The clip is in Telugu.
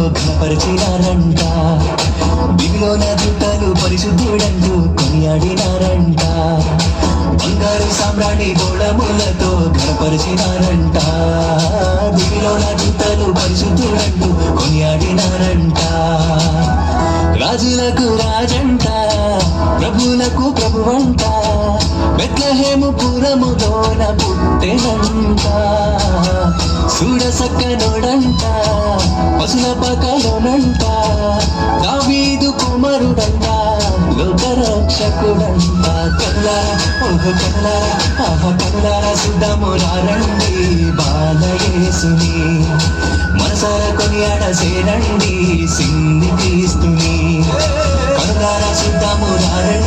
ఘనపరిచినారంట. దివిలోన దూతలు పరిశుద్ధుడంటూ కొనియాడినారంట. బంగారు సామ్రాణి గోళములతో ఘనపరిచినారంట. దివిలోన దూతలు పరిశుద్ధుడంటూ కొనియాడినారంట. రాజులకు రాజంట, ప్రభులకు ప్రభువంట, బెత్లెహేము పురములోన పుట్టెనంట. చూడసక్కనోడంట, పశుల పకలోనంట, దావీదు కుమారుడంట, లోకరక్షకుడంట. కనులారా ఓహో కనులారా ఆహ కనులారా సిద్ధము రండి బాలయేసుని, మనసారా కొనియాడసేనండి సిన్ని క్రీస్తుని. కనులారా సిద్ధము రండి